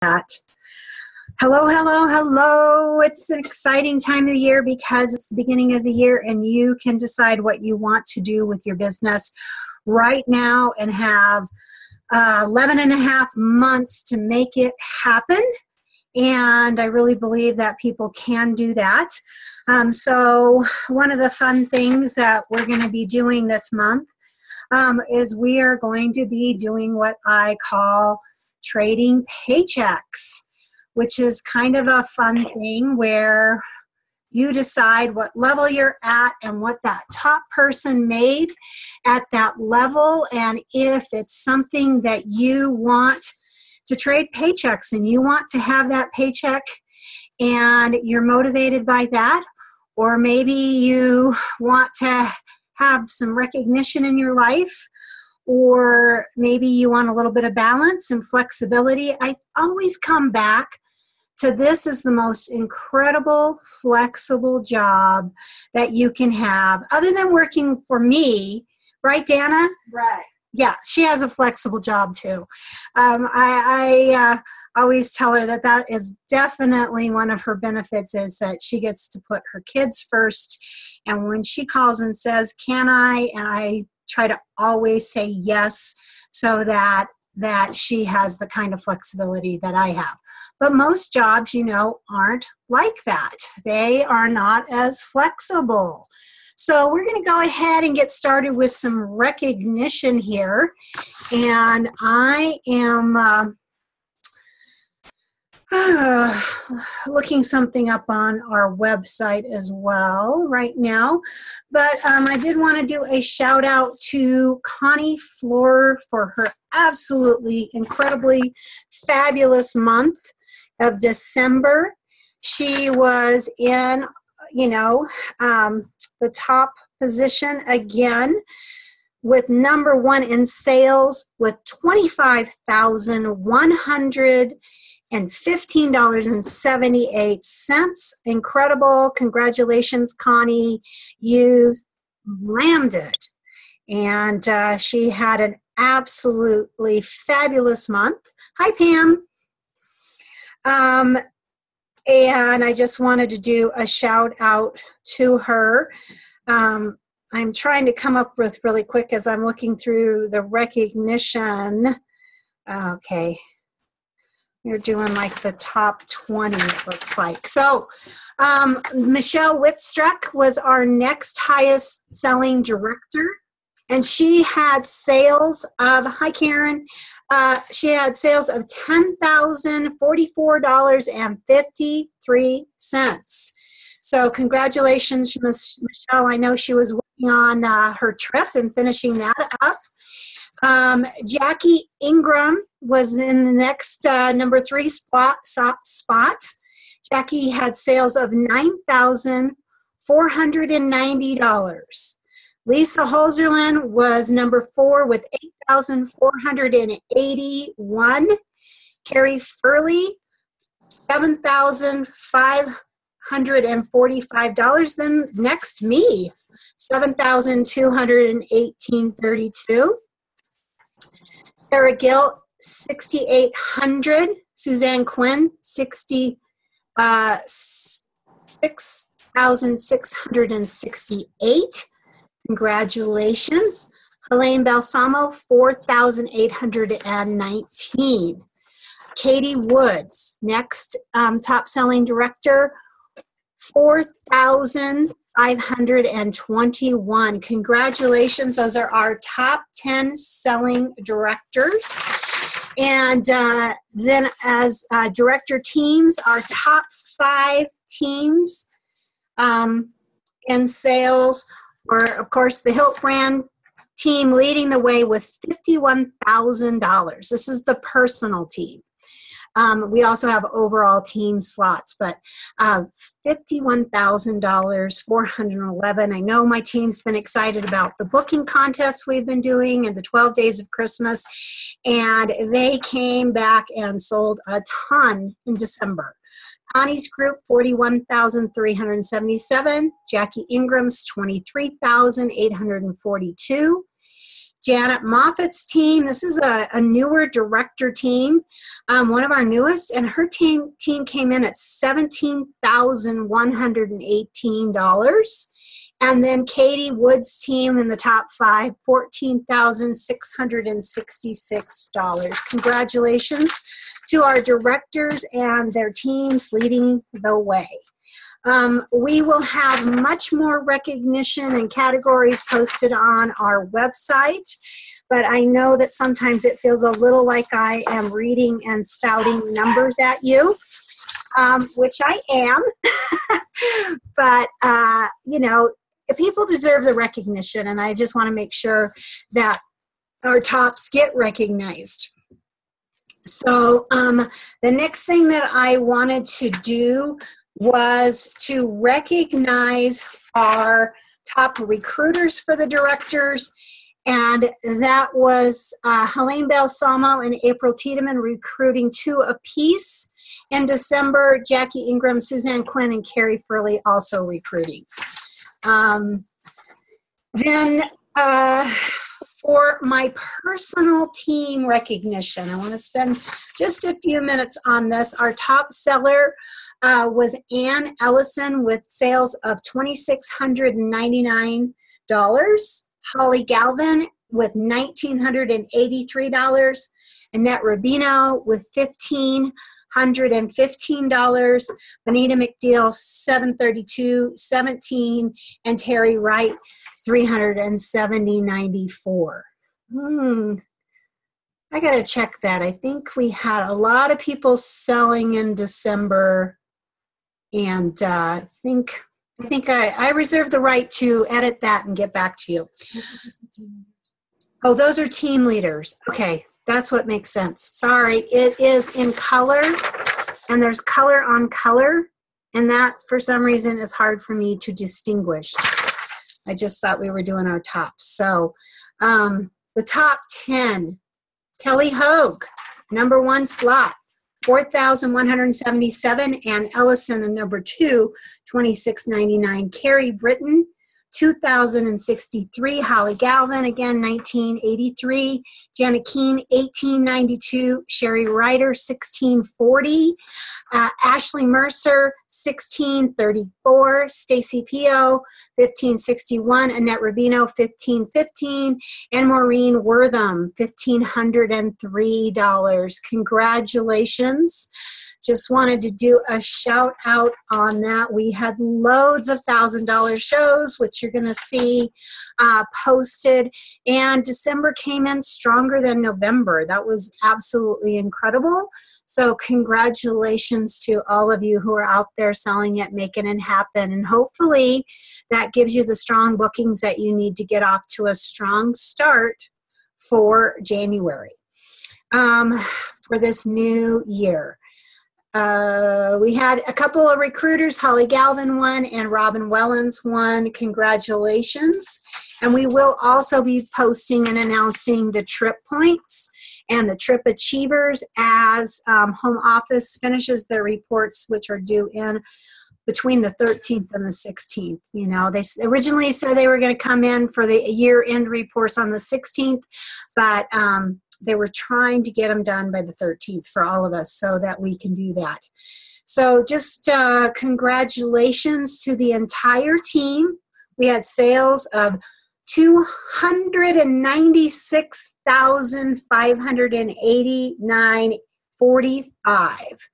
that. Hello, hello, hello. It's an exciting time of the year because it's the beginning of the year and you can decide what you want to do with your business right now and have 11 and a half months to make it happen. And I really believe that people can do that. So one of the fun things that we're going to be doing this month is we are going to be doing what I call trading paychecks, which is kind of a fun thing where you decide what level you're at and what that top person made at that level. And if it's something that you want to trade paychecks and you want to have that paycheck and you're motivated by that, or maybe you want to have some recognition in your life, or maybe you want a little bit of balance and flexibility, I always come back to this is the most incredible, flexible job that you can have, other than working for me, right, Dana? Right. Yeah, she has a flexible job too. I always tell her that that is definitely one of her benefits is that she gets to put her kids first. And when she calls and says, can I? And I try to always say yes so that she has the kind of flexibility that I have. But most jobs, you know, aren't like that. They are not as flexible. So we're going to go ahead and get started with some recognition here. And I am looking something up on our website as well right now. But I did want to do a shout out to Connie Floor for her absolutely incredibly fabulous month of December. She was in, the top position again with number one in sales with $25,115.78. Incredible. Congratulations, Connie. You slammed it. And she had an absolutely fabulous month. Hi, Pam. And I just wanted to do a shout out to her. I'm trying to come up with really quick as I'm looking through the recognition. Okay. You're doing like the top 20, it looks like. So Michelle Whitstruck was our next highest selling director. And she had sales of, hi Karen, she had sales of $10,044.53. So congratulations, Michelle. I know she was working on her trip and finishing that up. Jackie Ingram was in the next number 3 spot. Jackie had sales of $9,490. Lisa Holzerlin was number 4 with $8,481. Carrie Furley, $7,545. Then next me, $7,218.32. Sarah Gill, $6,800. Suzanne Quinn, $6,668. Congratulations. Helene Balsamo, $4,819. Katie Woods, next top selling director, $4,521. Congratulations. Those are our top 10 selling directors. And then as director teams, our top 5 teams in sales were, of course, the Hiltbrand team leading the way with $51,000. This is the personal team. We also have overall team slots, but $51,000, 411. I know my team's been excited about the booking contests we've been doing and the 12 days of Christmas, and they came back and sold a ton in December. Connie's group, $41,377. Jackie Ingram's, $23,842. Janet Moffat's team. This is a newer director team, one of our newest, and her team came in at $17,118. And then Katie Wood's team in the top 5, $14,666. Congratulations to our directors and their teams leading the way. We will have much more recognition and categories posted on our website, but I know that sometimes it feels a little like I am reading and spouting numbers at you, which I am. But, you know, people deserve the recognition, and I just want to make sure that our tops get recognized. So the next thing that I wanted to do was to recognize our top recruiters for the directors, and that was Helene Balsamo and April Tiedemann recruiting 2 apiece. In December, Jackie Ingram, Suzanne Quinn, and Carrie Furley also recruiting. For my personal team recognition, I want to spend just a few minutes on this. Our top seller was Ann Ellison with sales of $2,699. Holly Galvin with $1,983. Annette Rubino with $1,515. Benita McDeal $732.17, and Terry Wright $370.94. I gotta check that. I think we had a lot of people selling in December, and I think I reserve the right to edit that and get back to you. Oh, those are team leaders. Okay, that's what makes sense. Sorry, it is in color, and there's color on color, and that for some reason is hard for me to distinguish. I just thought we were doing our tops. So the top 10, Kelly Hogue, number 1 slot, 4,177, and Ellison in number 2, 26.99. Carrie Britton, 2,063. Holly Galvin, again, 1983. Jenna Keene, 1892. Sherry Ryder, 1640. Ashley Mercer, 1634. Stacy Pio, 1561. Annette Rubino, 1515. And Maureen Wortham, $1,503. Congratulations. Just wanted to do a shout out on that. We had loads of $1,000 shows, which you're going to see posted. And December came in stronger than November. That was absolutely incredible. So congratulations to all of you who are out there selling it, making it happen. And hopefully that gives you the strong bookings that you need to get off to a strong start for January for this new year. We had a couple of recruiters, Holly Galvin won and Robin Wellens won. Congratulations. And we will also be posting and announcing the trip points and the trip achievers as home office finishes their reports, which are due in between the 13th and the 16th. You know, they originally said they were going to come in for the year-end reports on the 16th, but they were trying to get them done by the 13th for all of us so that we can do that. So just congratulations to the entire team. We had sales of $296,589.45.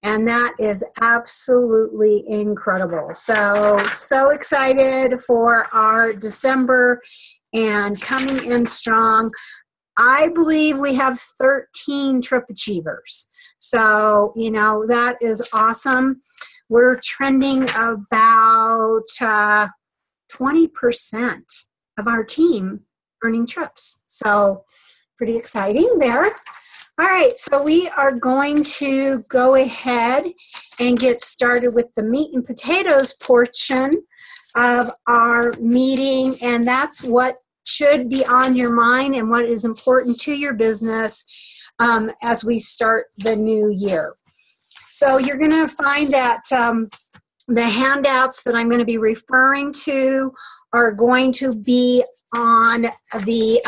And that is absolutely incredible. So excited for our December and coming in strong. I believe we have 13 trip achievers. So, you know, that is awesome. We're trending about 20% of our team earning trips. So pretty exciting there. All right, so we are going to go ahead and get started with the meat and potatoes portion of our meeting, and that's what should be on your mind and what is important to your business as we start the new year. So you're going to find that the handouts that I'm going to be referring to are going to be on the,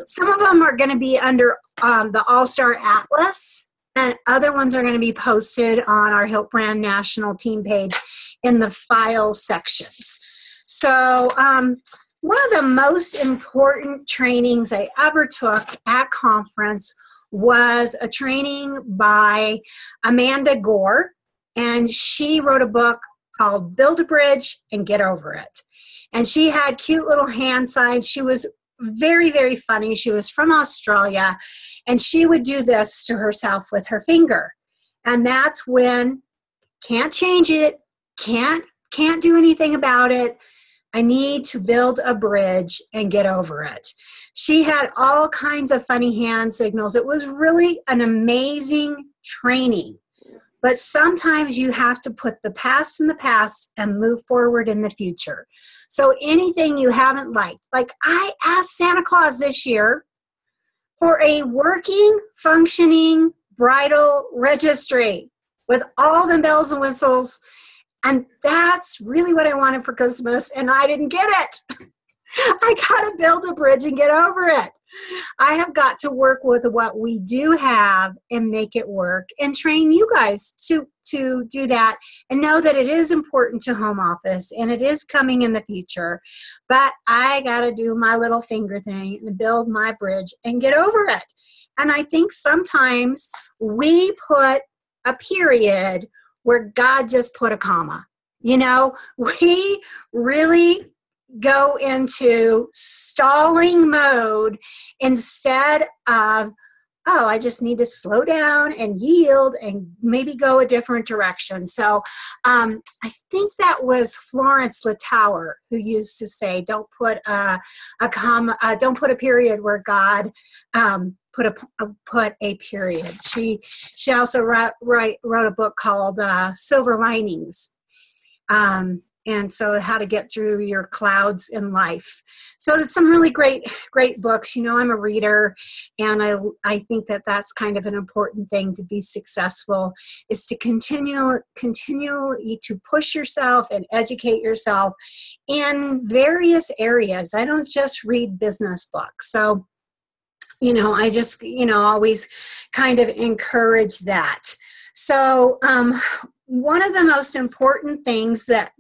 some of them are going to be under the All-Star Atlas, and other ones are going to be posted on our Hiltbrand National Team page in the file sections. So one of the most important trainings I ever took at conference was a training by Amanda Gore, and she wrote a book called Build a Bridge and Get Over It. And she had cute little hand signs. She was very, very funny. She was from Australia, and she would do this to herself with her finger. And that's when, can't change it, can't do anything about it. I need to build a bridge and get over it. She had all kinds of funny hand signals. It was really an amazing training. But sometimes you have to put the past in the past and move forward in the future. So anything you haven't liked, like I asked Santa Claus this year for a working, functioning bridal registry with all the bells and whistles. And that's really what I wanted for Christmas, and I didn't get it. I got to build a bridge and get over it. I have got to work with what we do have and make it work, and train you guys to do that, and know that it is important to home office and it is coming in the future. But I got to do my little finger thing and build my bridge and get over it. And I think sometimes we put a period where God just put a comma. You know, we really go into stalling mode instead of, oh, I just need to slow down and yield and maybe go a different direction. So I think that was Florence Littauer who used to say, don't put a comma, don't put a period where God put a period. She also wrote a book called Silver Linings. And so how to get through your clouds in life. So there's some really great books. You know, I'm a reader, and I think that that's kind of an important thing to be successful, is to continually to push yourself and educate yourself in various areas. I don't just read business books. So, you know, I just, always kind of encourage that. So, one of the most important things that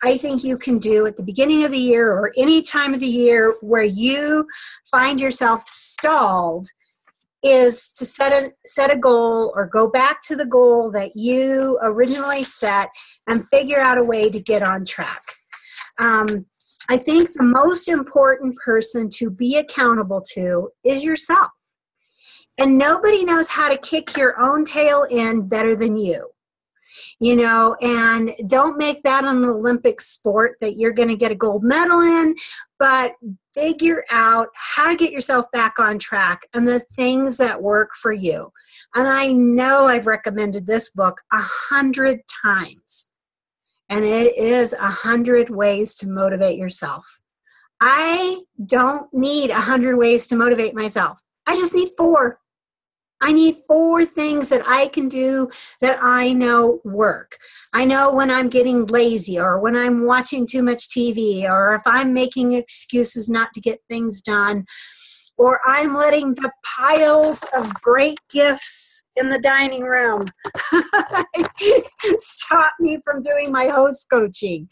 I think you can do at the beginning of the year or any time of the year where you find yourself stalled is to set a goal, or go back to the goal that you originally set and figure out a way to get on track. I think the most important person to be accountable to is yourself. And nobody knows how to kick your own tail in better than you. You know, and don't make that an Olympic sport that you're going to get a gold medal in, but figure out how to get yourself back on track and the things that work for you. And I know I've recommended this book 100 times, and it is 100 Ways to Motivate Yourself. I don't need 100 ways to motivate myself. I just need 4. I need 4 things that I can do that I know work. I know when I'm getting lazy, or when I'm watching too much TV, or if I'm making excuses not to get things done, or I'm letting the piles of great gifts in the dining room stop me from doing my host coaching.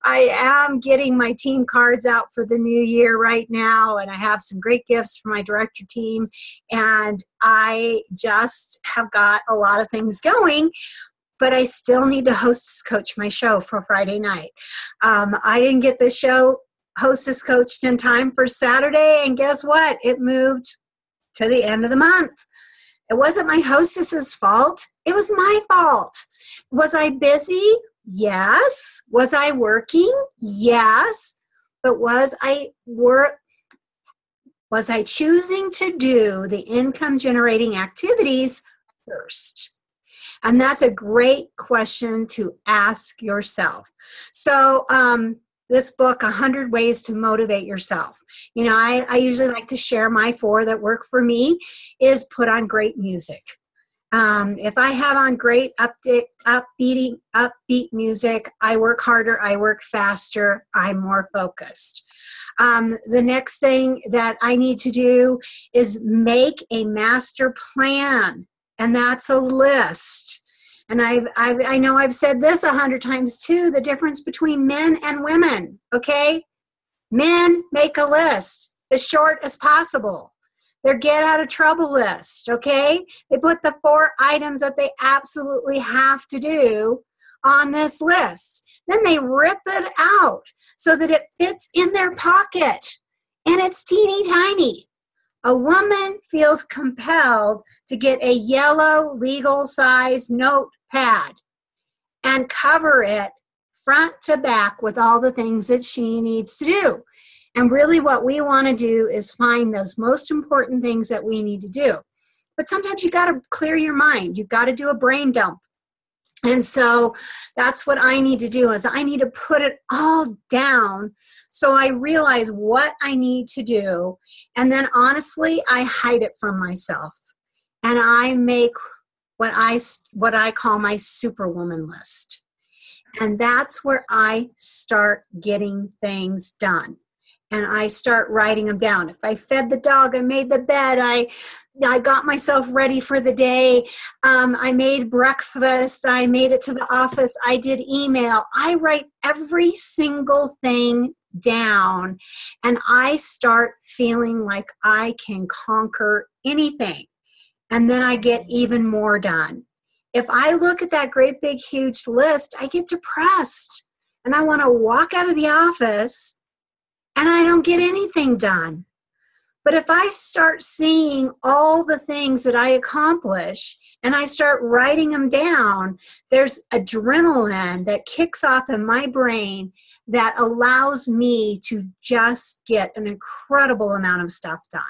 I am getting my team cards out for the new year right now, and I have some great gifts for my director team, and I just have got a lot of things going, but I still need to hostess coach my show for Friday night. I didn't get the show hostess coached in time for Saturday, and guess what? It moved to the end of the month. It wasn't my hostess's fault. It was my fault. Was I busy? Yes. Was I working? Yes. But was I choosing to do the income generating activities first? And that's a great question to ask yourself. So, this book, 100 Ways to Motivate Yourself. You know, I usually like to share my 4 that work for me is put on great music. If I have on great upbeat music, I work harder, I work faster, I'm more focused. The next thing that I need to do is make a master plan, and that's a list. And I know I've said this 100 times too, the difference between men and women, okay? Men make a list as short as possible. Their get out of trouble list, okay? They put the 4 items that they absolutely have to do on this list. Then they rip it out so that it fits in their pocket and it's teeny tiny. A woman feels compelled to get a yellow legal size notepad and cover it front to back with all the things that she needs to do. And really what we want to do is find those most important things that we need to do. But sometimes you got to clear your mind. You've got to do a brain dump. And so that's what I need to do, is I need to put it all down so I realize what I need to do. And then honestly, I hide it from myself. And I make what I call my superwoman list. And that's where I start getting things done. And I start writing them down. If I fed the dog, I made the bed, I got myself ready for the day, I made breakfast, I made it to the office, I did email. I write every single thing down, and I start feeling like I can conquer anything. And then I get even more done. If I look at that great big huge list, I get depressed and I want to walk out of the office and I don't get anything done. But if I start seeing all the things that I accomplish and I start writing them down, there's adrenaline that kicks off in my brain that allows me to just get an incredible amount of stuff done.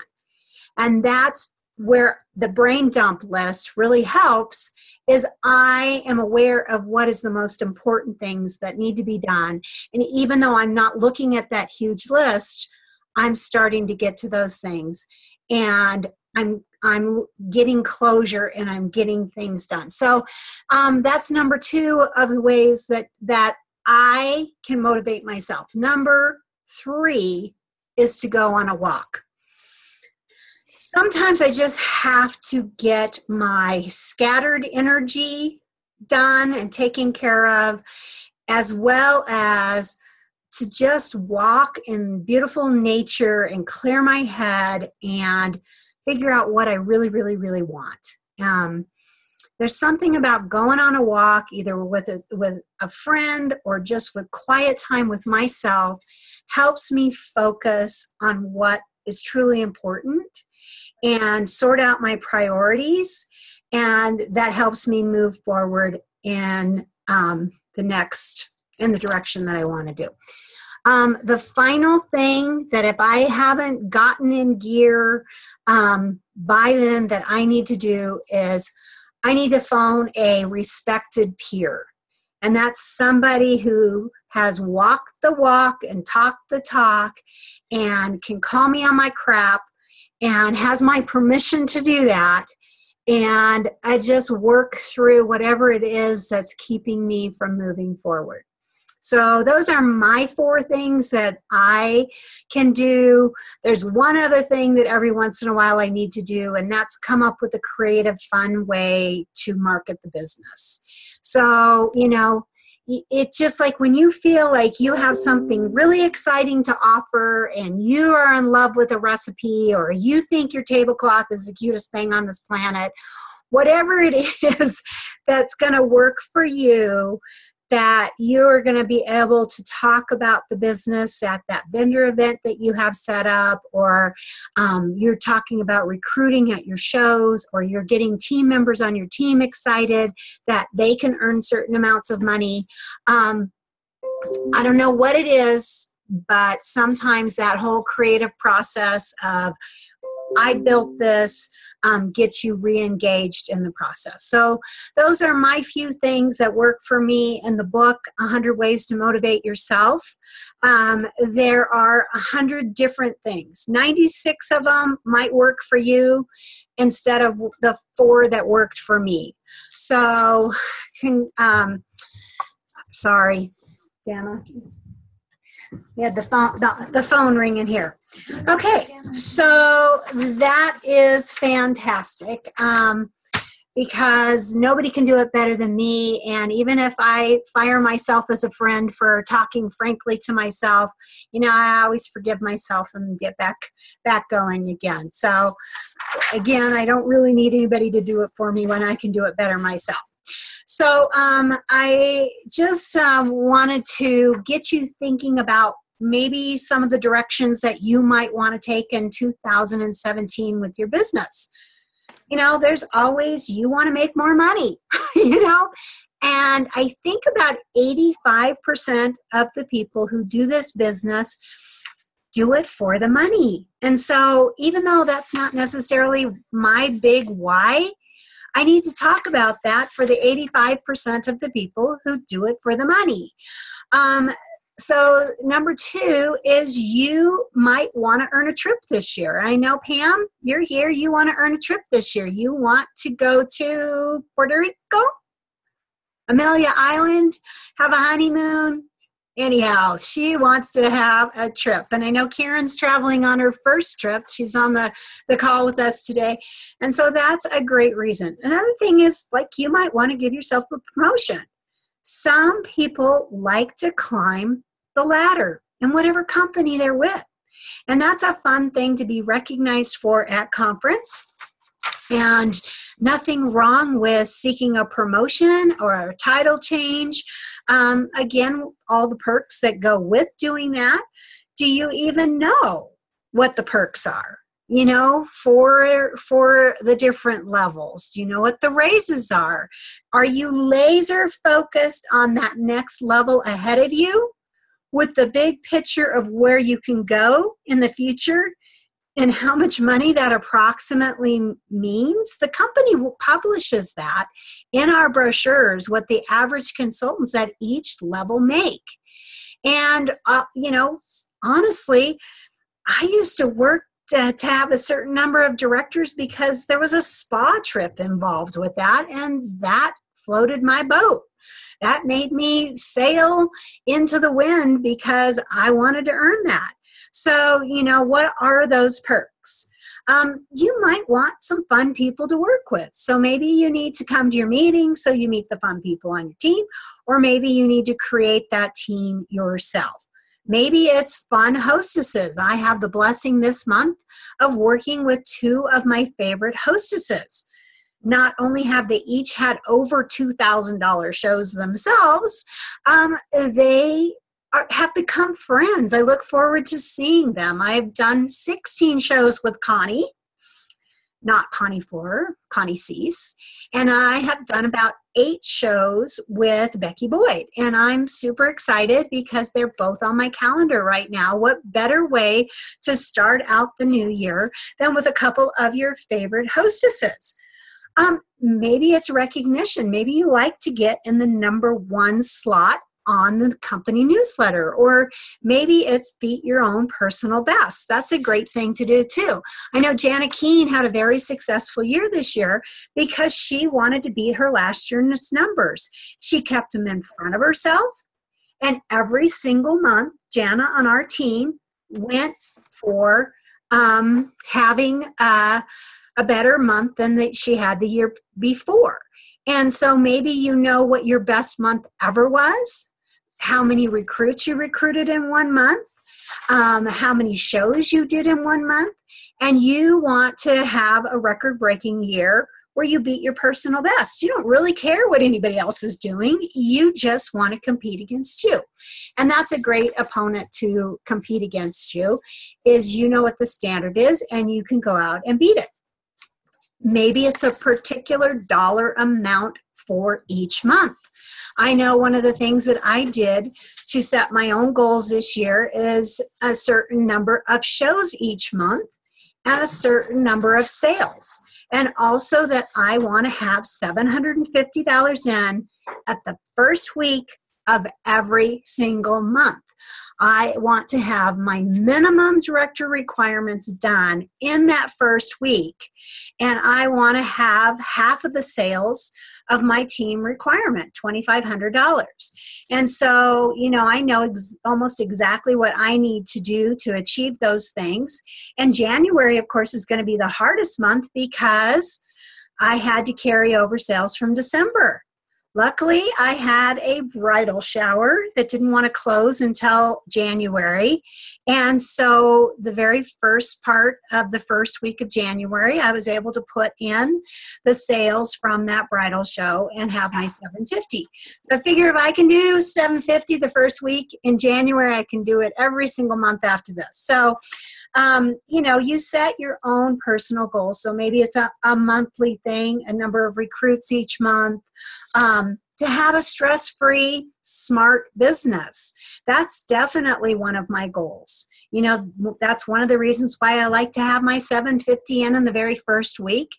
And that's where the brain dump list really helps, is I am aware of what is the most important things that need to be done. And even though I'm not looking at that huge list, I'm starting to get to those things. And I'm getting closure and I'm getting things done. So that's number 2 of the ways that I can motivate myself. Number 3 is to go on a walk. Sometimes I just have to get my scattered energy done and taken care of, as well as to just walk in beautiful nature and clear my head and figure out what I really, really, really want. There's something about going on a walk, either with a friend or just with quiet time with myself, helps me focus on what is truly important and sort out my priorities, and that helps me move forward in the direction that I want to do. The final thing that if I haven't gotten in gear by then that I need to do is I need to phone a respected peer. And that's somebody who has walked the walk and talked the talk and can call me on my crap and has my permission to do that. And I just work through whatever it is that's keeping me from moving forward. So those are my 4 things that I can do. There's one other thing that every once in a while I need to do, and that's come up with a creative, fun way to market the business. So, it's just like when you feel like you have something really exciting to offer and you are in love with a recipe, or you think your tablecloth is the cutest thing on this planet, whatever it is that's going to work for you, that you're going to be able to talk about the business at that vendor event that you have set up, or you're talking about recruiting at your shows, or you're getting team members on your team excited that they can earn certain amounts of money. I don't know what it is, but sometimes that whole creative process of I built this, get you re-engaged in the process. So those are my few things that work for me in the book, 100 Ways to Motivate Yourself. There are 100 different things. 96 of them might work for you instead of the 4 that worked for me. So, sorry, Dana. We had the phone ringing here. Okay, so that is fantastic because nobody can do it better than me. And even if I fire myself as a friend for talking frankly to myself, you know, I always forgive myself and get back going again. So again, I don't really need anybody to do it for me when I can do it better myself. So I just wanted to get you thinking about maybe some of the directions that you might want to take in 2017 with your business. You know, there's always, you want to make more money, you know, and I think about 85% of the people who do this business do it for the money. And so even though that's not necessarily my big why, I need to talk about that for the 85% of the people who do it for the money. So number 2 is you might want to earn a trip this year. I know, Pam, you're here. You want to earn a trip this year. You want to go to Puerto Rico, Amelia Island, have a honeymoon. Anyhow, she wants to have a trip. And I know Karen's traveling on her first trip. She's on the call with us today. And so that's a great reason. Another thing is, like, you might want to give yourself a promotion. Some people like to climb the ladder in whatever company they're with. And that's a fun thing to be recognized for at conference. And nothing wrong with seeking a promotion or a title change. Again, all the perks that go with doing that. Do you even know what the perks are? You know, for the different levels? Do you know what the raises are? Are you laser focused on that next level ahead of you with the big picture of where you can go in the future and how much money that approximately means? The company publishes that in our brochures, what the average consultants at each level make. And, you know, honestly, I used to work to have a certain number of directors because there was a spa trip involved with that, and that floated my boat. That made me sail into the wind because I wanted to earn that. So, you know, what are those perks? You might want some fun people to work with. So maybe you need to come to your meeting so you meet the fun people on your team, or maybe you need to create that team yourself. Maybe it's fun hostesses. I have the blessing this month of working with 2 of my favorite hostesses. Not only have they each had over $2,000 shows themselves, they have become friends. I look forward to seeing them. I've done 16 shows with Connie, not Connie Floor, Connie Cease, and I have done about 8 shows with Becky Boyd, and I'm super excited because they're both on my calendar right now. What better way to start out the new year than with a couple of your favorite hostesses? Maybe it's recognition. Maybe you like to get in the number 1 slot on the company newsletter, or maybe it's beat your own personal best. That's a great thing to do too. I know Jana Keene had a very successful year this year because she wanted to beat her last year's numbers. She kept them in front of herself, and every single month, Jana on our team went for having a better month than that she had the year before. And so maybe you know what your best month ever was, how many recruits you recruited in 1 month, how many shows you did in 1 month, and you want to have a record-breaking year where you beat your personal best. You don't really care what anybody else is doing. You just want to compete against you. And that's a great opponent to compete against you, is you know what the standard is and you can go out and beat it. Maybe it's a particular dollar amount for each month. I know one of the things that I did to set my own goals this year is a certain number of shows each month. and a certain number of sales. And also that I want to have $750 in at the first week of every single month. I want to have my minimum director requirements done in that first week. And I want to have half of the sales of my team requirement, $2,500. And so, I know almost exactly what I need to do to achieve those things. And January, of course, is going to be the hardest month because I had to carry over sales from December. Luckily, I had a bridal shower that didn't want to close until January. And so the very first part of the first week of January, I was able to put in the sales from that bridal show and have my 750. So I figure if I can do 750 the first week in January, I can do it every single month after this. So, you set your own personal goals. So maybe it's a monthly thing, a number of recruits each month, to have a stress-free, smart business. That's definitely one of my goals. That's one of the reasons why I like to have my 750 in the very first week,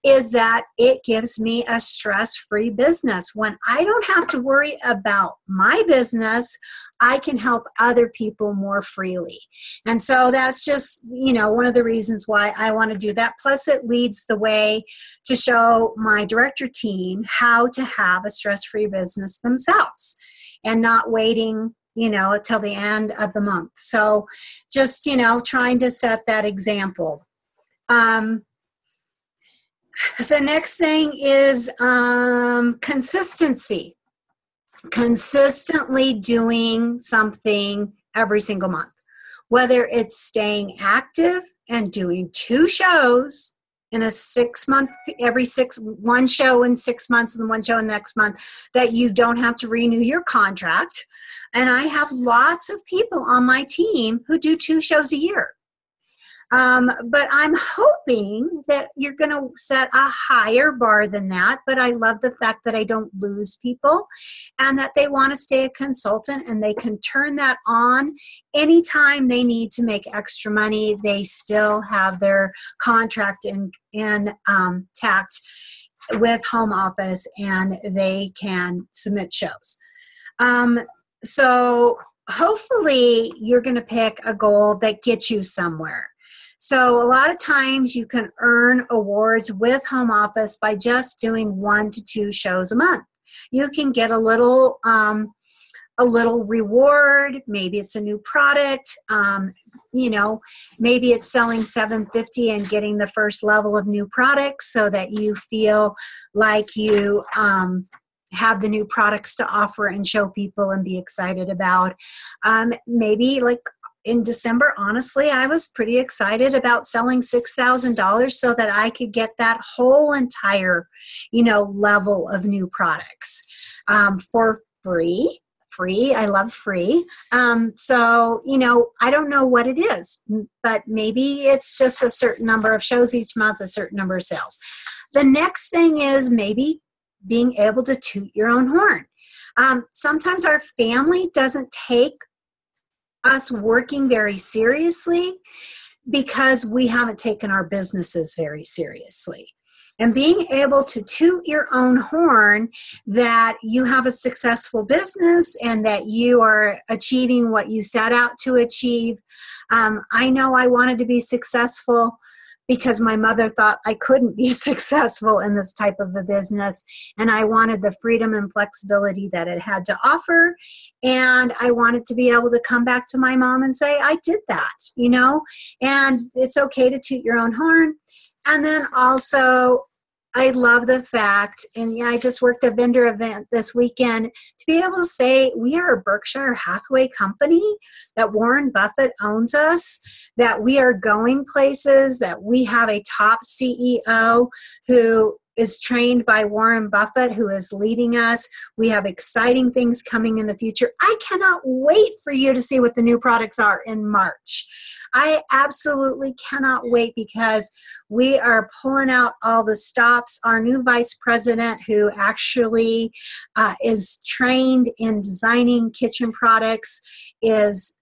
is that it gives me a stress-free business. When I don't have to worry about my business, I can help other people more freely. And so that's just, one of the reasons why I want to do that. Plus, it leads the way to show my director team how to have a stress-free business themselves and not waiting till the end of the month. So just, trying to set that example. The next thing is consistency. Consistently doing something every single month, whether it's staying active and doing 2 shows in a 6 month, one show in 6 months and one show in the next month, that you don't have to renew your contract. And I have lots of people on my team who do 2 shows a year. But I'm hoping that you're going to set a higher bar than that. But I love the fact that I don't lose people and that they want to stay a consultant and they can turn that on anytime they need to make extra money. They still have their contract intact with home office and they can submit shows. So hopefully you're going to pick a goal that gets you somewhere. So a lot of times you can earn awards with home office by just doing 1 to 2 shows a month. You can get a little reward. Maybe it's a new product. Maybe it's selling 750 and getting the first level of new products so that you feel like you have the new products to offer and show people and be excited about. Maybe like in December, honestly, I was pretty excited about selling $6,000 so that I could get that whole entire, level of new products for free. I love free. So, I don't know what it is, but maybe it's just a certain number of shows each month, a certain number of sales. The next thing is maybe being able to toot your own horn. Sometimes our family doesn't take us working very seriously because we haven't taken our businesses very seriously. And being able to toot your own horn that you have a successful business and that you are achieving what you set out to achieve. I know I wanted to be successful because my mother thought I couldn't be successful in this type of a business. And I wanted the freedom and flexibility that it had to offer. And I wanted to be able to come back to my mom and say, I did that, and it's okay to toot your own horn. And then also, I love the fact, and I just worked a vendor event this weekend, to be able to say we are a Berkshire Hathaway company, that Warren Buffett owns us, that we are going places, that we have a top CEO who is trained by Warren Buffett, who is leading us. We have exciting things coming in the future. I cannot wait for you to see what the new products are in March. I absolutely cannot wait because we are pulling out all the stops. Our new vice president, who actually is trained in designing kitchen products, is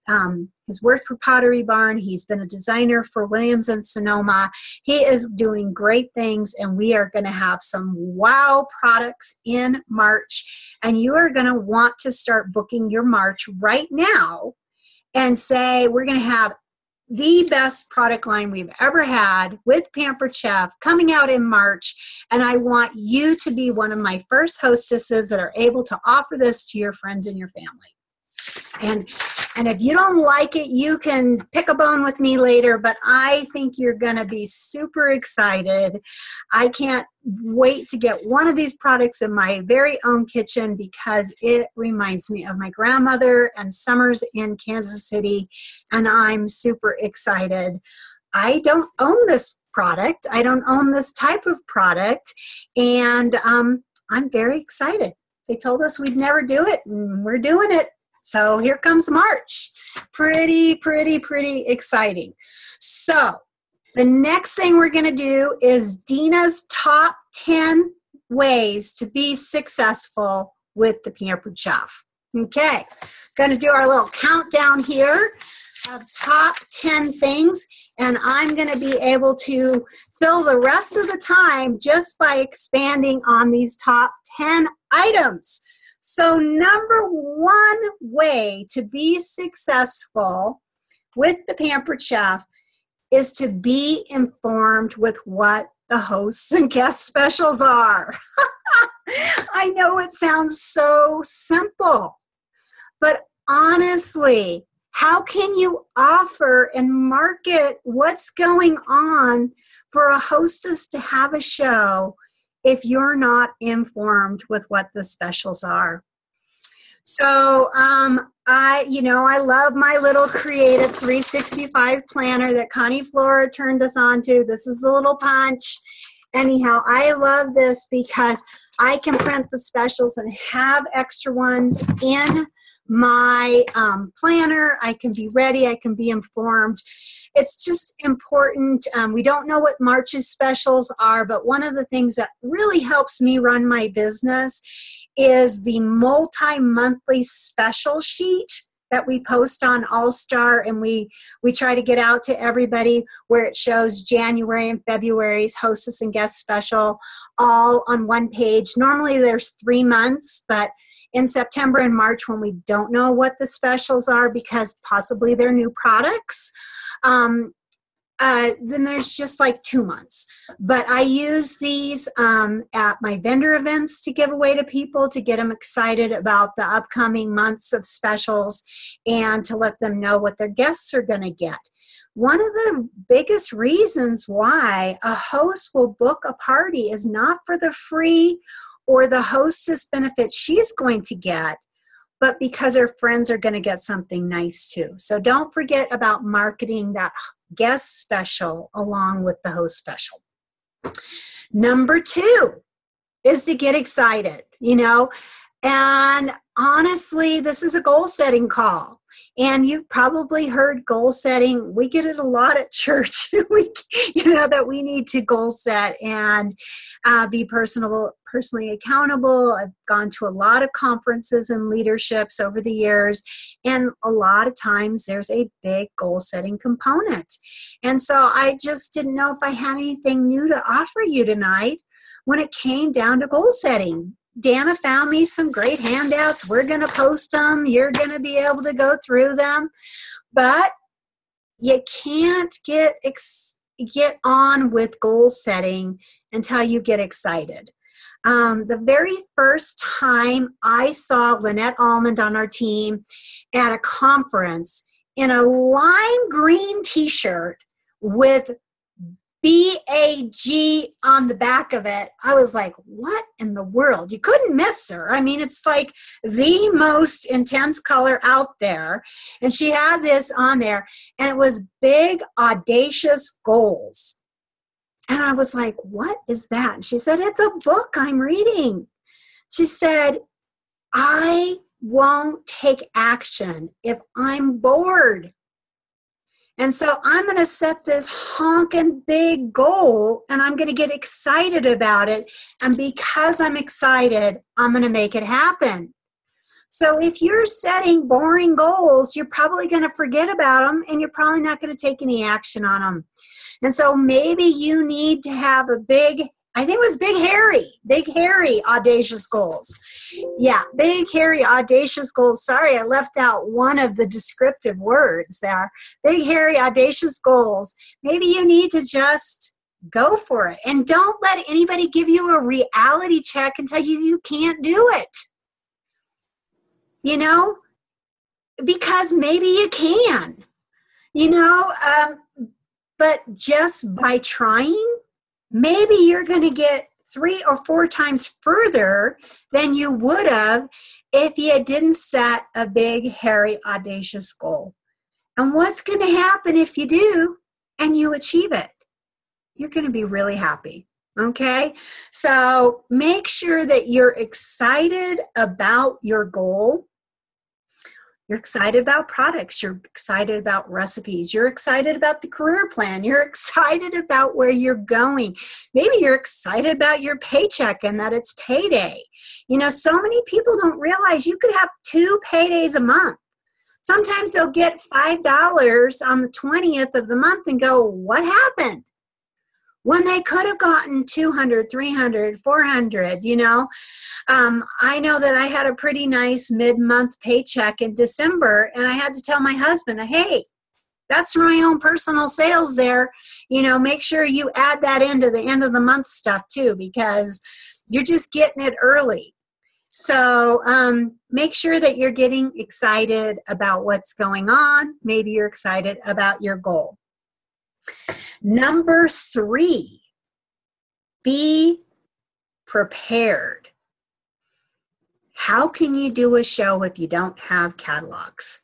He's worked for Pottery Barn. He's been a designer for Williams and Sonoma. He is doing great things, and we are going to have some wow products in March. And you are going to want to start booking your March right now and say, we're going to have the best product line we've ever had with Pampered Chef coming out in March. And I want you to be one of my first hostesses that are able to offer this to your friends and your family. And if you don't like it, you can pick a bone with me later, but I think you're going to be super excited. I can't wait to get one of these products in my very own kitchen because it reminds me of my grandmother and summers in Kansas City, and I'm super excited. I don't own this product. I don't own this type of product, and I'm very excited. They told us we'd never do it, and we're doing it. So here comes March. Pretty exciting. So the next thing we're going to do is Dina's top 10 ways to be successful with the Pampered Chef. Okay, going to do our little countdown here of top 10 things, and I'm going to be able to fill the rest of the time just by expanding on these top 10 items. So number one way to be successful with the Pampered Chef is to be informed with what the hosts and guest specials are. I know it sounds so simple, but honestly, how can you offer and market what's going on for a hostess to have a show if you're not informed with what the specials are? So I love my little Creative 365 planner that Connie Flora turned us on to. This is the little punch. Anyhow, I love this because I can print the specials and have extra ones in my planner. I can be ready. I can be informed. It's just important. We don't know what March's specials are, but one of the things that really helps me run my business is the multi-monthly special sheet that we post on All-Star, and we try to get out to everybody where it shows January and February's hostess and guest special all on one page. Normally there's 3 months, but in September and March, when we don't know what the specials are because possibly they're new products, then there's just like 2 months. But I use these at my vendor events to give away to people to get them excited about the upcoming months of specials and to let them know what their guests are going to get. One of the biggest reasons why a host will book a party is not for the free or the hostess benefit she's going to get, but because her friends are going to get something nice too. So don't forget about marketing that guest special along with the host special. Number 2 is to get excited, and honestly, this is a goal setting call. And you've probably heard goal setting. We get it a lot at church. That we need to goal set and be personally accountable. I've gone to a lot of conferences and leaderships over the years, and a lot of times there's a big goal setting component. And so I just didn't know if I had anything new to offer you tonight when it came down to goal setting. Dana found me some great handouts. We're going to post them. You're going to be able to go through them. But you can't get on with goal setting until you get excited. The very first time I saw Lynette Almond on our team at a conference in a lime green t-shirt with BAG on the back of it, I was like, what in the world? You couldn't miss her. I mean, it's like the most intense color out there. And she had this on there, and it was big, audacious goals. And I was like, what is that? And she said, it's a book I'm reading. She said, I won't take action if I'm bored. And so I'm going to set this honking big goal, and I'm going to get excited about it. And because I'm excited, I'm going to make it happen. So if you're setting boring goals, you're probably going to forget about them and you're probably not going to take any action on them. And so maybe you need to have a big, I think it was big, hairy, audacious goals. Yeah, big, hairy, audacious goals. Sorry, I left out one of the descriptive words there. Big, hairy, audacious goals. Maybe you need to just go for it. And don't let anybody give you a reality check and tell you you can't do it. You know, because maybe you can, you know, but just by trying, maybe you're going to get 3 or 4 times further than you would have if you didn't set a big, hairy, audacious goal. And what's going to happen if you do and you achieve it? You're going to be really happy. Okay? So make sure that you're excited about your goal. You're excited about products. You're excited about recipes. You're excited about the career plan. You're excited about where you're going. Maybe you're excited about your paycheck and that it's payday. You know, so many people don't realize you could have 2 paydays a month. Sometimes they'll get $5 on the 20th of the month and go, what happened? When they could have gotten 200, 300, 400, you know. I know that I had a pretty nice mid-month paycheck in December, and I had to tell my husband, hey, that's my own personal sales there. You know, make sure you add that into the end of the month stuff too, because you're just getting it early. So make sure that you're getting excited about what's going on. Maybe you're excited about your goal. Number 3, be prepared. How can you do a show if you don't have catalogs?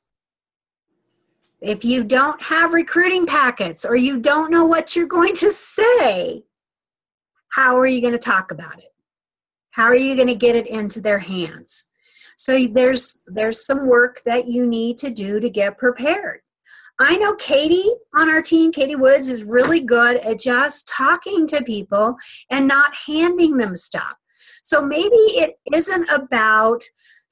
If you don't have recruiting packets or you don't know what you're going to say, how are you going to talk about it? How are you going to get it into their hands? So there's some work that you need to do to get prepared. I know Katie on our team, Katie Woods, is really good at just talking to people and not handing them stuff. So maybe it isn't about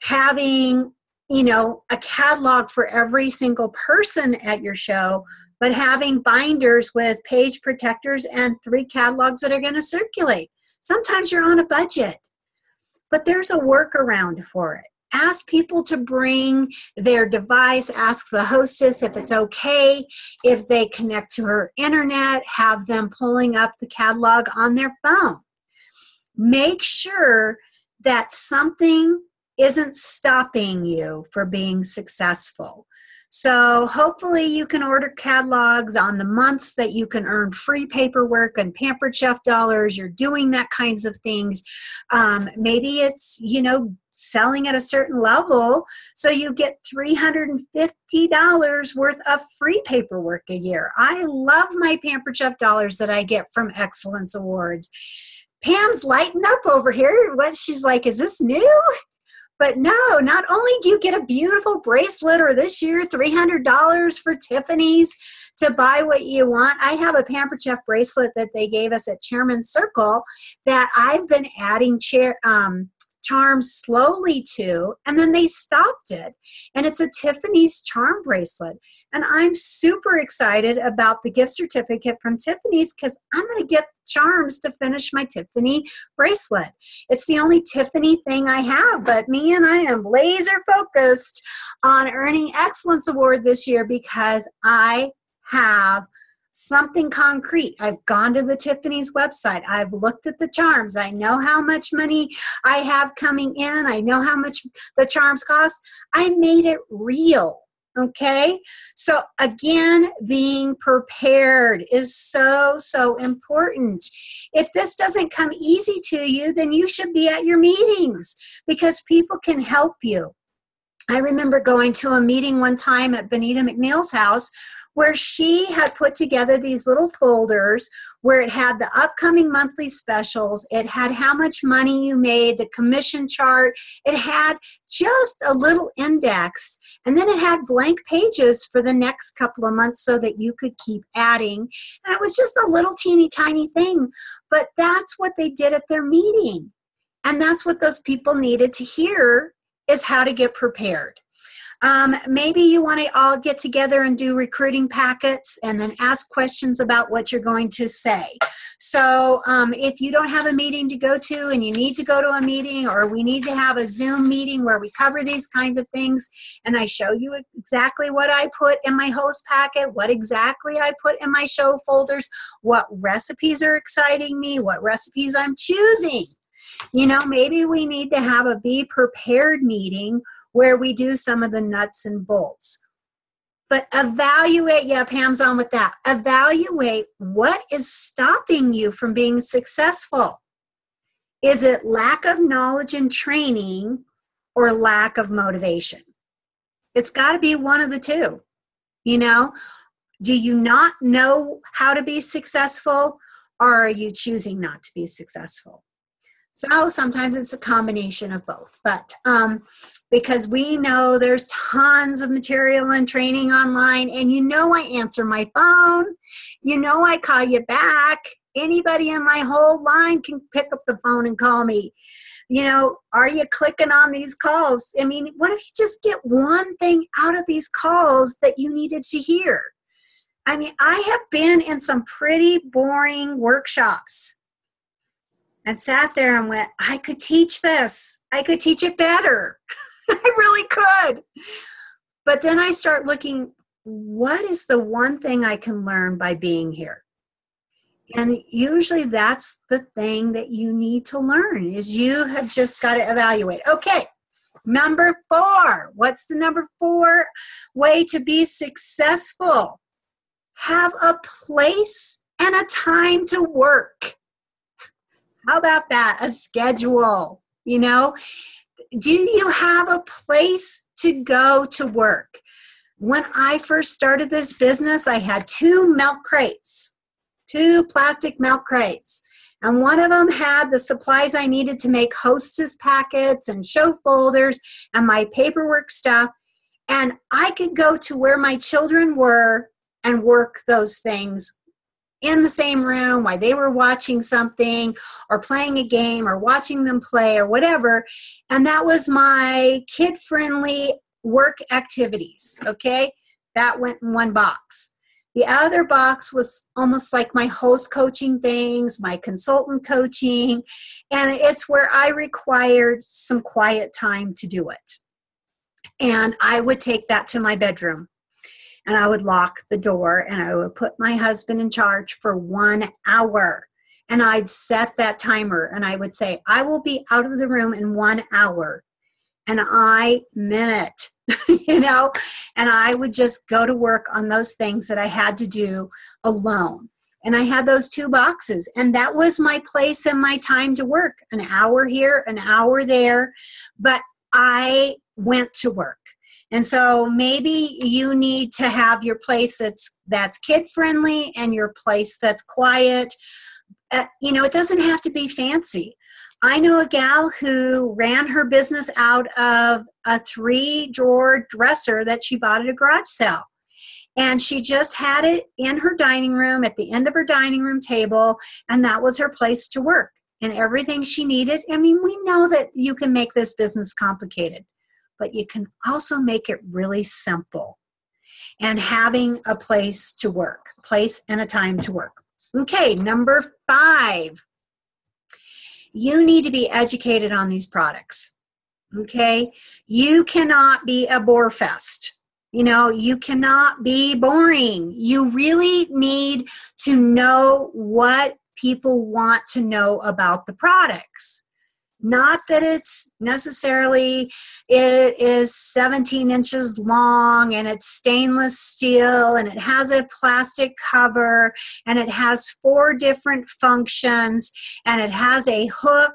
having, you know, a catalog for every single person at your show, but having binders with page protectors and 3 catalogs that are going to circulate. Sometimes you're on a budget, but there's a workaround for it. Ask people to bring their device. Ask the hostess if it's okay. If they connect to her internet, have them pulling up the catalog on their phone. Make sure that something isn't stopping you for being successful. So hopefully you can order catalogs on the months that you can earn free paperwork and Pampered Chef dollars. You're doing that kinds of things. Maybe it's, you know, selling at a certain level, so you get $350 worth of free paperwork a year. I love my Pampered Chef dollars that I get from Excellence Awards. Pam's lighting up over here. What, she's like, is this new? But no, not only do you get a beautiful bracelet, or this year $300 for Tiffany's to buy what you want. I have a Pampered Chef bracelet that they gave us at Chairman's Circle that I've been adding charms slowly to, and then they stopped it. And it's a Tiffany's charm bracelet. And I'm super excited about the gift certificate from Tiffany's because I'm going to get charms to finish my Tiffany bracelet. It's the only Tiffany thing I have, but me and I am laser focused on earning Excellence Award this year because I have something concrete. I've gone to the Tiffany's website. I've looked at the charms. I know how much money I have coming in. I know how much the charms cost. I made it real. Okay? So again, being prepared is so, so important. If this doesn't come easy to you, then you should be at your meetings because people can help you. I remember going to a meeting one time at Benita McNeil's house where she had put together these little folders where it had the upcoming monthly specials, it had how much money you made, the commission chart, it had just a little index, and then it had blank pages for the next couple of months so that you could keep adding. And it was just a little teeny tiny thing, but that's what they did at their meeting. And that's what those people needed to hear is how to get prepared. Maybe you want to all get together and do recruiting packets and then ask questions about what you're going to say. So if you don't have a meeting to go to and you need to go to a meeting, or we need to have a Zoom meeting where we cover these kinds of things and I show you exactly what I put in my host packet, what exactly I put in my show folders, what recipes are exciting me, what recipes I'm choosing. You know, maybe we need to have a be prepared meeting where we do some of the nuts and bolts. But evaluate, yeah, Pam's on with that. Evaluate what is stopping you from being successful. Is it lack of knowledge and training or lack of motivation? It's got to be one of the two. You know, do you not know how to be successful, or are you choosing not to be successful? So sometimes it's a combination of both, but because we know there's tons of material and training online, and you know I answer my phone, you know I call you back. Anybody in my whole line can pick up the phone and call me. You know, are you clicking on these calls? I mean, what if you just get one thing out of these calls that you needed to hear? I mean, I have been in some pretty boring workshops and sat there and went, I could teach this. I could teach it better. I really could. But then I start looking, what is the one thing I can learn by being here? And usually that's the thing that you need to learn, is you have just got to evaluate. Okay, number 4. What's the number 4 way to be successful? Have a place and a time to work. How about that? A schedule, you know? Do you have a place to go to work? When I first started this business, I had 2 milk crates, 2 plastic milk crates. And one of them had the supplies I needed to make hostess packets and show folders and my paperwork stuff. And I could go to where my children were and work those things in the same room while they were watching something or playing a game or watching them play or whatever. And that was my kid-friendly work activities, okay? That went in one box. The other box was almost like my host coaching things, my consultant coaching, and it's where I required some quiet time to do it. And I would take that to my bedroom. And I would lock the door and I would put my husband in charge for 1 hour. And I'd set that timer and I would say, I will be out of the room in 1 hour. And I meant it, you know, and I would just go to work on those things that I had to do alone. And I had those 2 boxes, and that was my place and my time to work. An hour here, an hour there, but I went to work. And so maybe you need to have your place that's kid-friendly and your place that's quiet. You know, it doesn't have to be fancy. I know a gal who ran her business out of a 3-drawer dresser that she bought at a garage sale. And she just had it in her dining room, at the end of her dining room table, and that was her place to work. And everything she needed. I mean, we know that you can make this business complicated, but you can also make it really simple. And having a place to work, place and a time to work. Okay, number 5. You need to be educated on these products. Okay, you cannot be a bore fest. You know, you cannot be boring. You really need to know what people want to know about the products. Not that it's necessarily, it is 17 inches long and it's stainless steel and it has a plastic cover and it has 4 different functions and it has a hook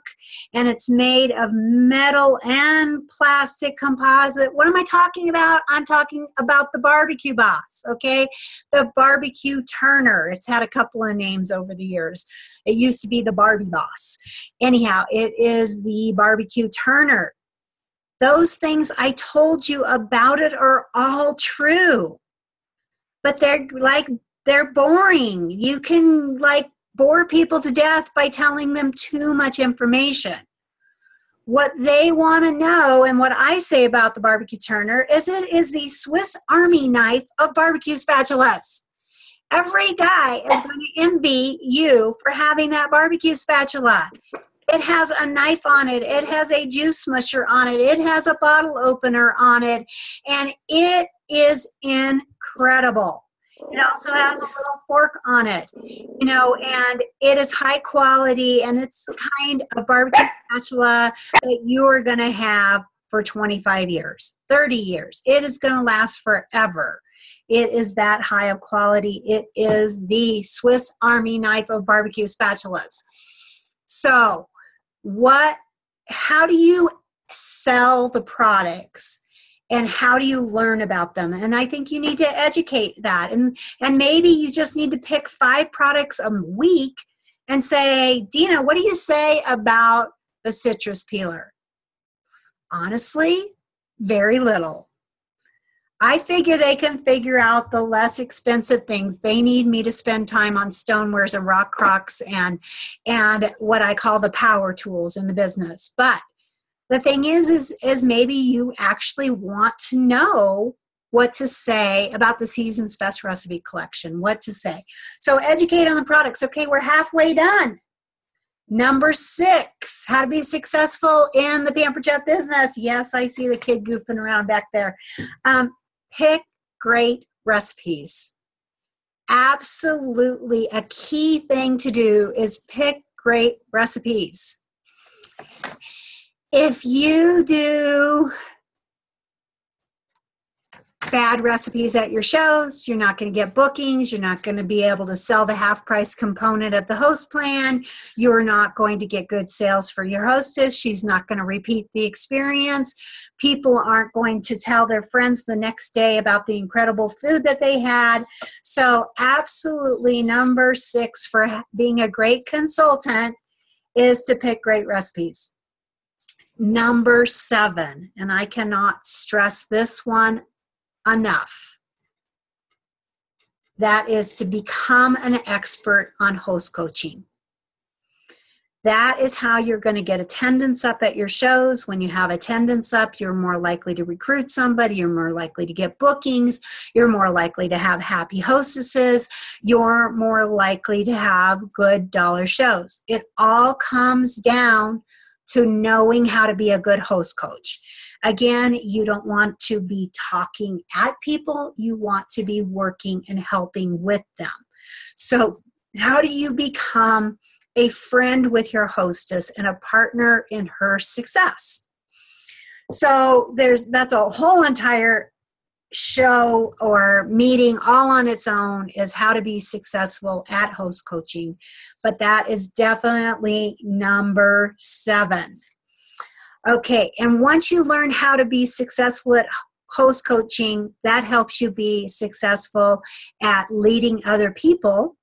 and it's made of metal and plastic composite. What am I talking about? I'm talking about the Barbecue Boss, okay? The Barbecue Turner. It's had a couple of names over the years. It used to be the Barbie Boss. Anyhow, it is the Barbecue Turner. Those things I told you about it are all true. But they're boring. You can bore people to death by telling them too much information. What they want to know, and what I say about the barbecue turner, is it is the Swiss Army knife of barbecue spatulas. Every guy is going to envy you for having that barbecue spatula. It has a knife on it. It has a juice musher on it. It has a bottle opener on it. And it is incredible. It also has a little fork on it, and it is high quality, and it's the kind of barbecue spatula that you are going to have for 25 years, 30 years. It is going to last forever. It is that high of quality. It is the Swiss Army knife of barbecue spatulas. So how do you sell the products? And how do you learn about them? And I think you need to educate that. And maybe you just need to pick 5 products a week and say, Dina, what do you say about the citrus peeler? Honestly, very little. I figure they can figure out the less expensive things. They need me to spend time on stonewares and rock crocks and what I call the power tools in the business. But the thing is maybe you actually want to know what to say about the Season's Best Recipe Collection, what to say. So educate on the products. Okay, we're halfway done. Number 6, how to be successful in the Pampered Chef business. Yes, I see the kid goofing around back there. Pick great recipes. Absolutely a key thing to do is pick great recipes. If you do bad recipes at your shows, you're not going to get bookings. You're not going to be able to sell the half-price component at the host plan. You're not going to get good sales for your hostess. She's not going to repeat the experience. People aren't going to tell their friends the next day about the incredible food that they had. So absolutely number 6 for being a great consultant is to pick great recipes. Number 7, and I cannot stress this one enough, that is to become an expert on host coaching. That is how you're going to get attendance up at your shows. When you have attendance up, you're more likely to recruit somebody. You're more likely to get bookings. You're more likely to have happy hostesses. You're more likely to have good dollar shows. It all comes down to knowing how to be a good host coach. Again, you don't want to be talking at people. You want to be working and helping with them. So how do you become a friend with your hostess and a partner in her success? So that's a whole entire show or meeting all on its own, is how to be successful at host coaching. But that is definitely number 7. Okay, and once you learn how to be successful at host coaching, that helps you be successful at leading other people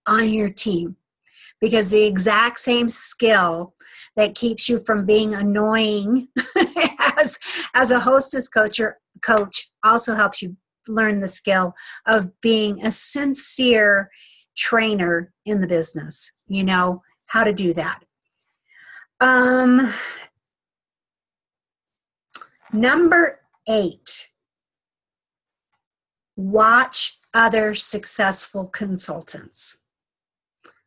on your team. Because the exact same skill that keeps you from being annoying as a hostess coach also helps you learn the skill of being a sincere trainer in the business. You know how to do that. Number 8, watch other successful consultants.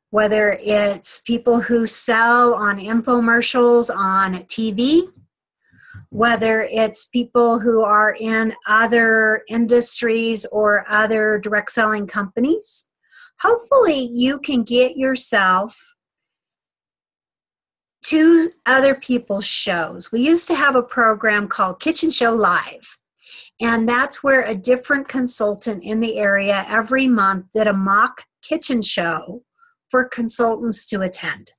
Whether it's people who sell on infomercials on TV, whether it's people who are in other industries or other direct selling companies, hopefully you can get yourself to other people's shows. We used to have a program called Kitchen Show Live, and that's where a different consultant in the area every month did a mock kitchen show for consultants to attend.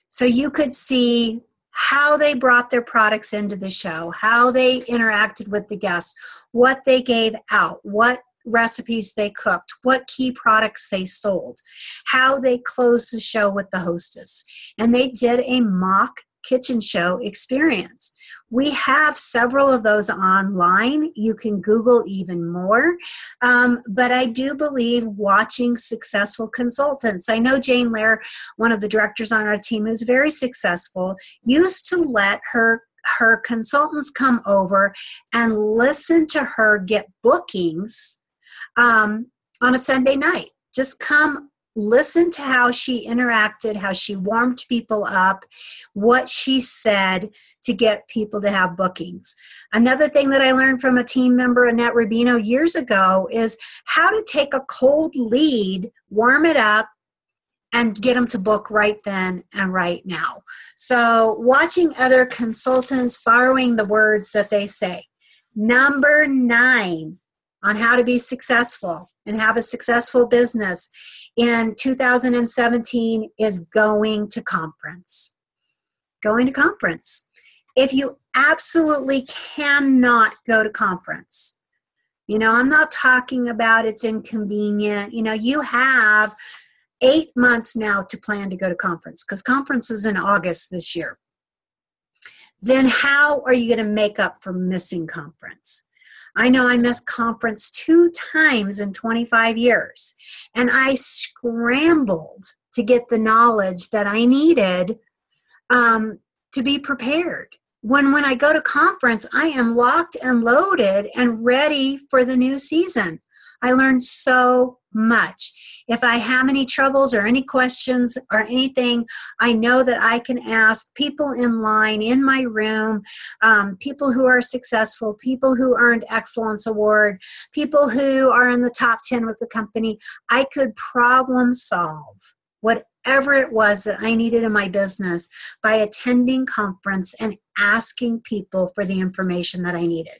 So you could see how they brought their products into the show, how they interacted with the guests, what they gave out, what recipes they cooked, what key products they sold, how they closed the show with the hostess. And they did a mock kitchen show experience. We have several of those online. You can Google even more. But I do believe watching successful consultants. I know Jane Lair, one of the directors on our team, who's very successful, used to let her consultants come over and listen to her get bookings on a Sunday night. Just come listen to how she interacted, how she warmed people up, what she said to get people to have bookings. Another thing that I learned from a team member, Annette Rubino, years ago is how to take a cold lead, warm it up, and get them to book right then and right now. So watching other consultants, borrowing the words that they say. Number 9 on how to be successful and have a successful business in 2017 is going to conference. Going to conference. If you absolutely cannot go to conference, I'm not talking about it's inconvenient. You have 8 months now to plan to go to conference, because conference is in August this year. Then how are you going to make up for missing conference? I know I missed conference 2 times in 25 years, and I scrambled to get the knowledge that I needed to be prepared. When I go to conference, I am locked and loaded and ready for the new season. I learned so much. If I have any troubles or any questions or anything, I know that I can ask people in line, in my room, people who are successful, people who earned Excellence Award, people who are in the top 10 with the company. I could problem solve whatever it was that I needed in my business by attending conference and asking people for the information that I needed.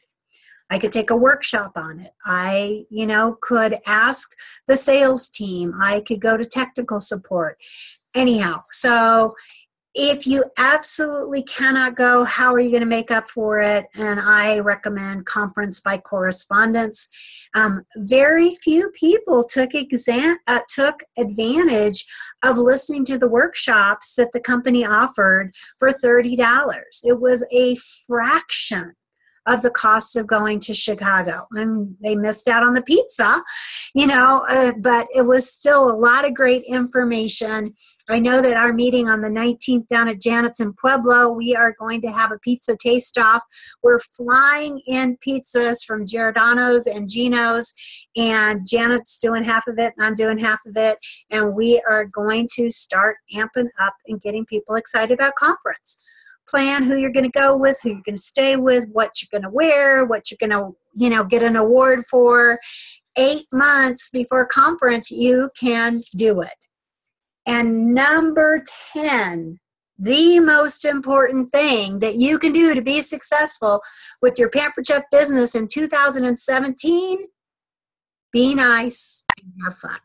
I could take a workshop on it. I, could ask the sales team. I could go to technical support. Anyhow, so if you absolutely cannot go, how are you going to make up for it? And I recommend conference by correspondence. Very few people took advantage of listening to the workshops that the company offered for $30. It was a fraction of the cost of going to Chicago. And they missed out on the pizza, but it was still a lot of great information. I know that our meeting on the 19th down at Janet's in Pueblo, we are going to have a pizza taste-off. We're flying in pizzas from Giordano's and Gino's, and Janet's doing half of it, and I'm doing half of it, and we are going to start amping up and getting people excited about conference. Plan who you're going to go with, who you're going to stay with, what you're going to wear, what you're going to, get an award for. 8 months before conference, you can do it. And number 10, the most important thing that you can do to be successful with your Pampered Chef business in 2017, be nice and have fun.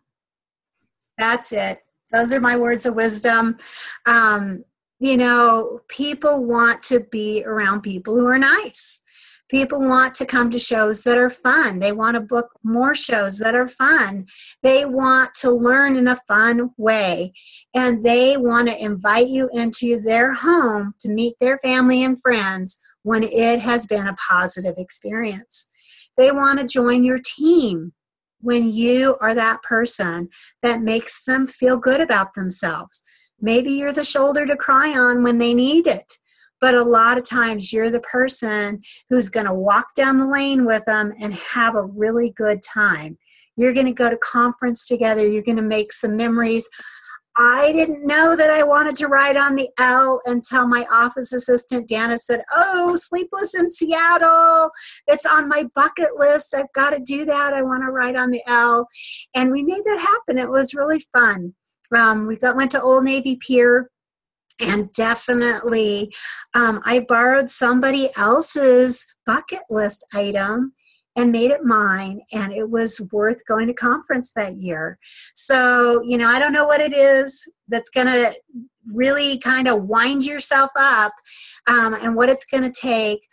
That's it. Those are my words of wisdom. People want to be around people who are nice. People want to come to shows that are fun. They want to book more shows that are fun. They want to learn in a fun way. And they want to invite you into their home to meet their family and friends when it has been a positive experience. They want to join your team when you are that person that makes them feel good about themselves. Maybe you're the shoulder to cry on when they need it. But a lot of times you're the person who's going to walk down the lane with them and have a really good time. You're going to go to conference together. You're going to make some memories. I didn't know that I wanted to ride on the L until my office assistant, Dana, said, "Oh, Sleepless in Seattle. It's on my bucket list. I've got to do that. I want to ride on the L." And we made that happen. It was really fun. We went to Old Navy Pier, and definitely I borrowed somebody else's bucket list item and made it mine, and it was worth going to conference that year. So, I don't know what it is that's going to really kind of wind yourself up and what it's going to take.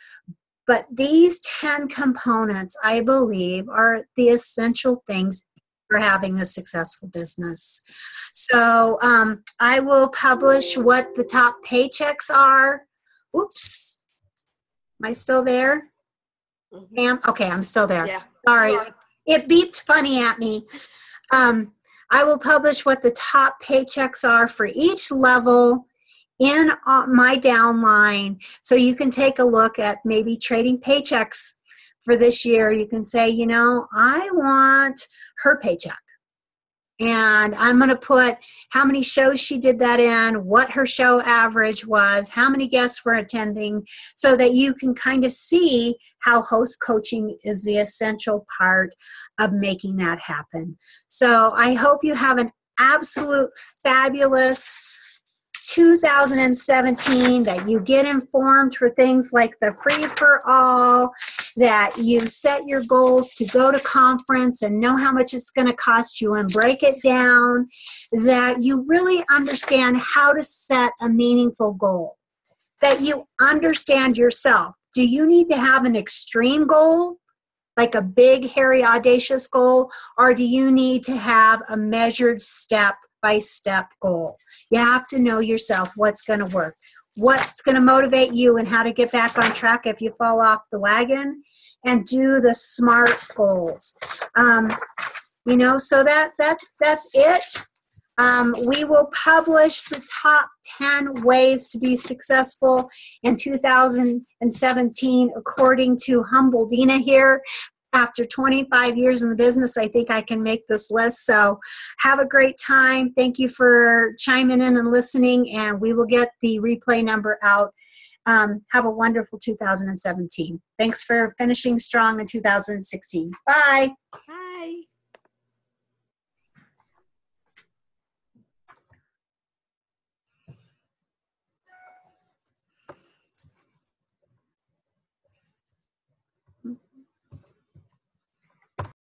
But these 10 components, I believe, are the essential things for having a successful business. So I will publish what the top paychecks are. Oops. Am I still there? Pam? Okay, I'm still there. Yeah. Sorry. It beeped funny at me. I will publish what the top paychecks are for each level in my downline. So you can take a look at maybe trading paychecks for this year. You can say, you know, I want her paycheck. And I'm going to put how many shows she did that in, what her show average was, how many guests were attending, so that you can kind of see how host coaching is the essential part of making that happen. So I hope you have an absolute fabulous 2017, that you get informed for things like the free for all, that you set your goals to go to conference and know how much it's going to cost you and break it down, that you really understand how to set a meaningful goal, that you understand yourself. Do you need to have an extreme goal, like a big, hairy, audacious goal, or do you need to have a measured step-by-step goal? You have to know yourself what's going to work, what's going to motivate you, and how to get back on track if you fall off the wagon, and do the SMART goals. You know, so that's it. We will publish the top 10 ways to be successful in 2017 according to Humble Dina here. After 25 years in the business, I think I can make this list. So have a great time. Thank you for chiming in and listening, and we will get the replay number out. Have a wonderful 2017. Thanks for finishing strong in 2016. Bye. Bye.